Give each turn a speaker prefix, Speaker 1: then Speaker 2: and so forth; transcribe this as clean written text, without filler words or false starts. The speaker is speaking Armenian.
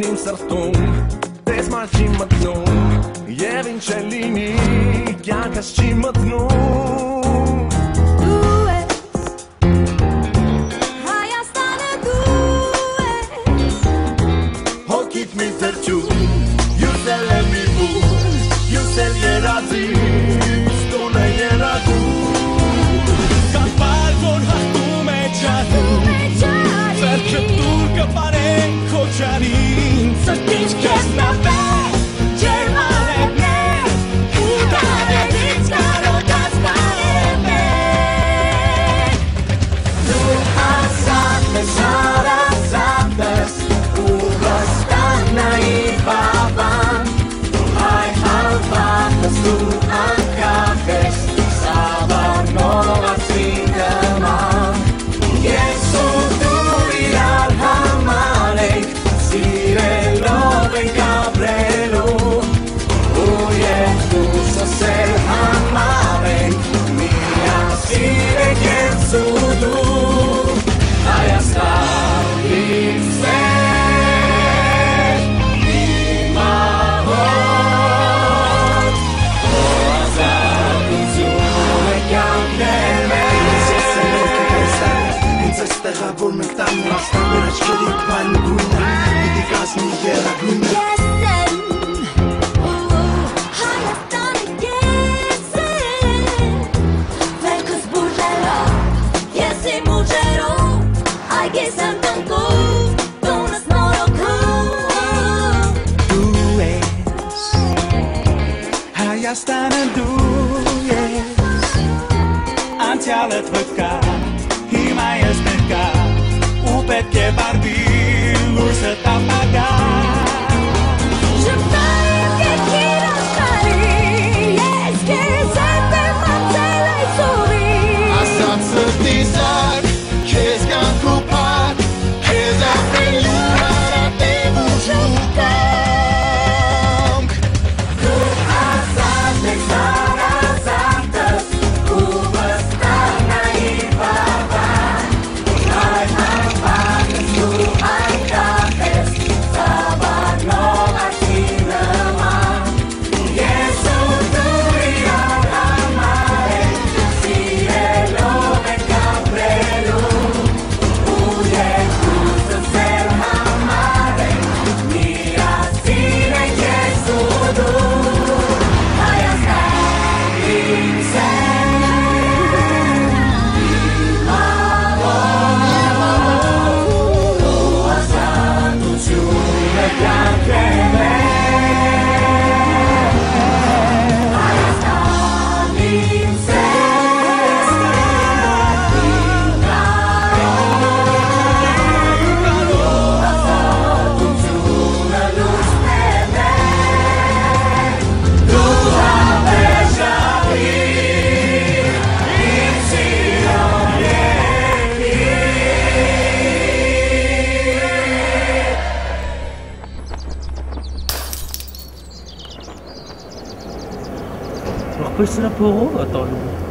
Speaker 1: իմ սրտում Տես մար չի մտնում Եվ ինչ է լինի Կյանքս չի մտնում
Speaker 2: Դու ես Հայաստանը դու ես
Speaker 1: Հոգիտ մի թրջում Յուսել է մի բուր Յուսել երազի Ստուն է երագում Կապար որ հաղթում է ճարում Սերքը դուր կպարեն քոչարին
Speaker 2: Սրտիչ կես նավեր Ջերմանել է Ու կարելից կարոտած կարել է Դու ասատ ես հարազատ ես Ու վստահ նայիր բաբան Այ հավատ ես դու անկախ ես Սավանող ացի նման Ես ու դու իրար համար ենք Սիրելով ենք ապրելու Ու ես դու սոսել համար ենք Միասին ենք ես ու դու Հայաստան իմ սեր Իմ ահոտ Ու ազատություն է կյանքներ
Speaker 3: Ես եմ ոնք եք հեսար Ինձ ես տեղավոր մենք տան Աստան մեր աչքերի պայն գույնը Պիտի կազմի երագույնը
Speaker 2: Ես եմ Հայաստանը ես եմ Վերքս բուրնելով Ես իմ ուժերով Այ ես եմ տնկում Տունս նորոքում
Speaker 3: Դու ես Հայաստանը դու ես Անցյալդ վկա Հիմա ես ներկա Ու պետք է բարդի Լույսը տապագա
Speaker 2: Շպտայր երկիր աշխարի Ես քեզ հետ եմ անցել այսօրի
Speaker 3: Ասած սրտիսար Քեզ կյանք ու պար Քեզ ապրելու հարատև ու շուկանք
Speaker 2: Դու ասած ես հարազատս Ու վստահ նայիր բաբան Այ հավատ ես դու անկախ ես Սավանող ացի նման Ես ու դու իրար համար ենք Սիրելով ենք ապրելու Ու ես դու սոսել համար ենք Միասին ենք ես ու դու Հայաստան իմ սեր Իմ ահոտ Ու ազատություն է կյանքեր Հայաստան իմ սեր Իմ կարոտ Ազատությունը լուսնել է Դու հավերժալի Իմ սիրով
Speaker 4: Ախպեր սրա փողով է տանում